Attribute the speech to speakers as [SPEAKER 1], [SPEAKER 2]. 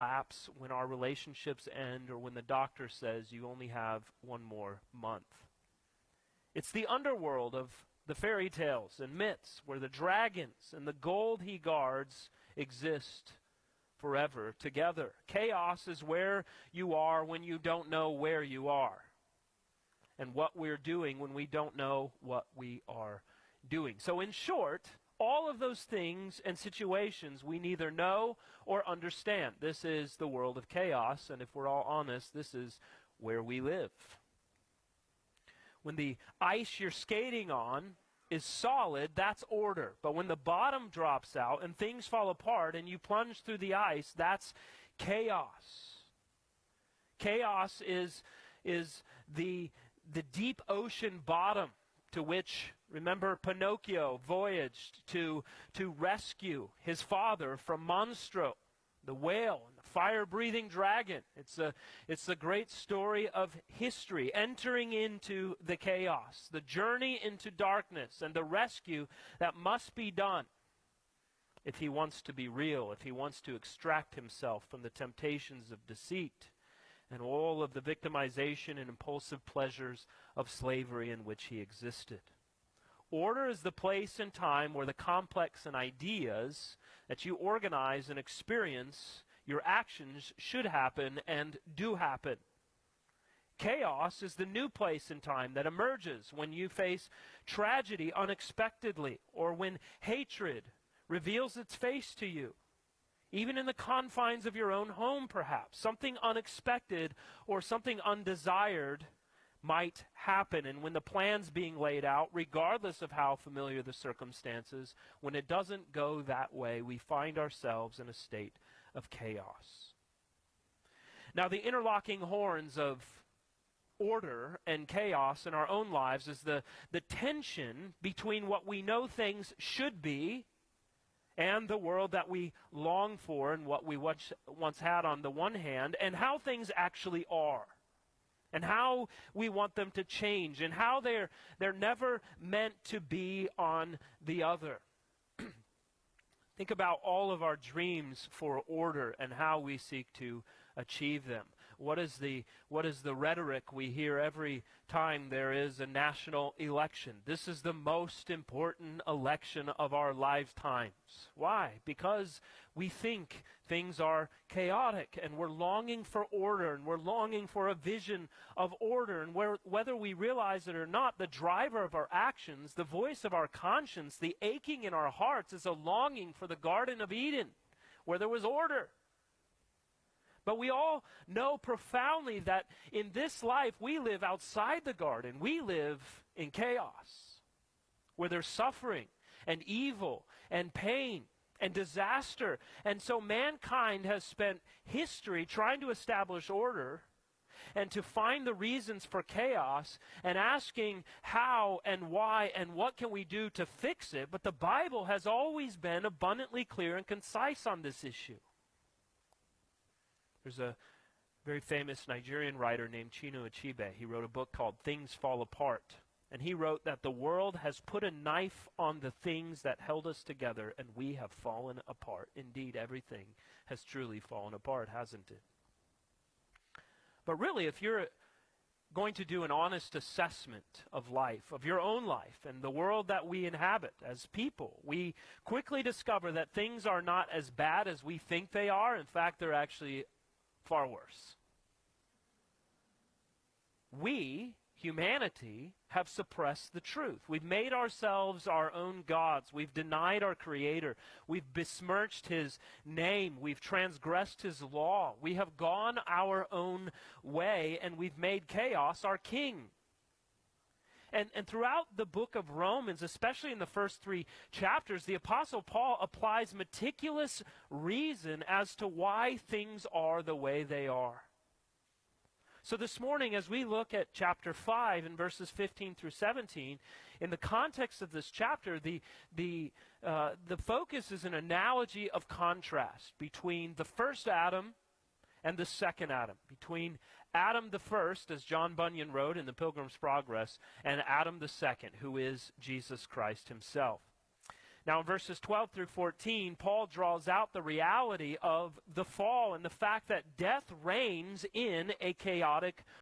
[SPEAKER 1] lapse, when our relationships end, or when the doctor says you only have one more month. It's the underworld of the fairy tales and myths where the dragons and the gold he guards exist forever together. Chaos is where you are when you don't know where you are, and what we're doing when we don't know what we are doing. So in short, all of those things and situations we neither know or understand. This is the world of chaos, and if we're all honest, this is where we live. When the ice you're skating on is solid, that's order. But when the bottom drops out and things fall apart and you plunge through the ice, that's chaos. Chaos is the deep ocean bottom to which, remember, Pinocchio voyaged to rescue his father from Monstro, the whale and the fire-breathing dragon. It's the great story of history, entering into the chaos, the journey into darkness, and the rescue that must be done if he wants to be real, if he wants to extract himself from the temptations of deceit and all of the victimization and impulsive pleasures of slavery in which he existed. Order is the place and time where the complex and ideas that you organize and experience, your actions should happen and do happen. Chaos is the new place and time that emerges when you face tragedy unexpectedly, or when hatred reveals its face to you. Even in the confines of your own home, perhaps. Something unexpected or something undesired might happen. And when the plan's being laid out, regardless of how familiar the circumstances, when it doesn't go that way, we find ourselves in a state of chaos. Now, the interlocking horns of order and chaos in our own lives is the tension between what we know things should be and the world that we long for and what we once had on the one hand, and how things actually are, and how we want them to change, and how they're never meant to be on the other. Think about all of our dreams for order and how we seek to achieve them. What is the rhetoric we hear every time there is a national election? This is the most important election of our lifetimes. Why? Because we think things are chaotic, and we're longing for order, and we're longing for a vision of order. And whether we realize it or not, the driver of our actions, the voice of our conscience, the aching in our hearts is a longing for the Garden of Eden, where there was order. But we all know profoundly that in this life we live outside the garden. We live in chaos, where there's suffering and evil and pain and disaster. And so mankind has spent history trying to establish order and to find the reasons for chaos and asking how and why and what can we do to fix it. But the Bible has always been abundantly clear and concise on this issue. There's a very famous Nigerian writer named Chinua Achebe. He wrote a book called Things Fall Apart. And he wrote that the world has put a knife on the things that held us together, and we have fallen apart. Indeed, everything has truly fallen apart, hasn't it? But really, if you're going to do an honest assessment of life, of your own life, and the world that we inhabit as people, we quickly discover that things are not as bad as we think they are. In fact, they're actually far worse. We, humanity, have suppressed the truth. We've made ourselves our own gods. We've denied our Creator. We've besmirched His name. We've transgressed His law. We have gone our own way, and we've made chaos our king. And throughout the book of Romans, especially in the first 3 chapters, the Apostle Paul applies meticulous reason as to why things are the way they are. So this morning, as we look at chapter 5 and verses 15 through 17, in the context of this chapter, the focus is an analogy of contrast between the first Adam and the second Adam, between Adam the first, as John Bunyan wrote in the Pilgrim's Progress, and Adam the second, who is Jesus Christ himself. Now, in verses 12 through 14, Paul draws out the reality of the fall and the fact that death reigns in a chaotic